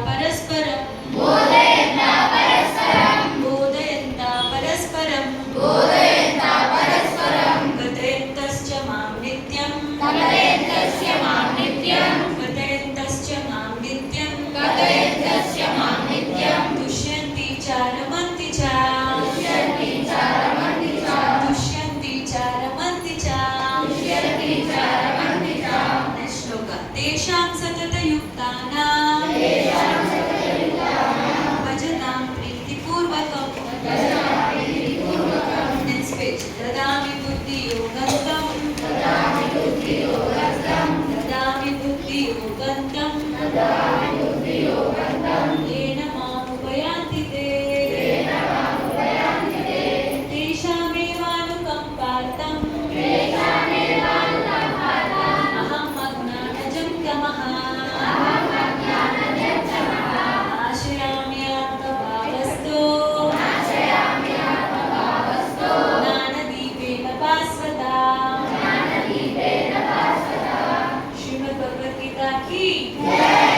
परस्परं बोधयन्ता परस्परं बोधयन्ता परस्परं बोधयन्ता परस्परं कथयन्तश्च मां नित्यं कथयन्तस्य मां नित्यं कथयन्तश्च मां नित्यं कथयन्तस्य मां नित्यं दुष्यन्ति च रमन्ति च दुष्यन्ति च रमन्ति च दुष्यन्ति च रमन्ति च दुष्यन्ति च रमन्ति च श्लोक तेषां सततयुक्तानां तेषां सततयुक्तानां भजतां प्रीतिपूर्वकं पूर्वकं Next page. ददामि बुद्धियोगन्तं ददामि बुद्धियोगस्तं ददामि बुद्धियोगन्तं ददामि बुद्धियोगन्तं येन मामुपयान्ति ते येन मामुपयान्ति ते तेषामेवानुकम्पार्थं तेषामेवानुकम्पार्थम् अहम् अज्ञानजं तमः अहम् अज्ञानजन्तमः नाशयामि आत्मभावस्तो नाशयामि आत्मभावस्तो ज्ञानदीपेन भास्वता ज्ञानदीपेन भास्वता श्रीमद्भगवद्गीता की जय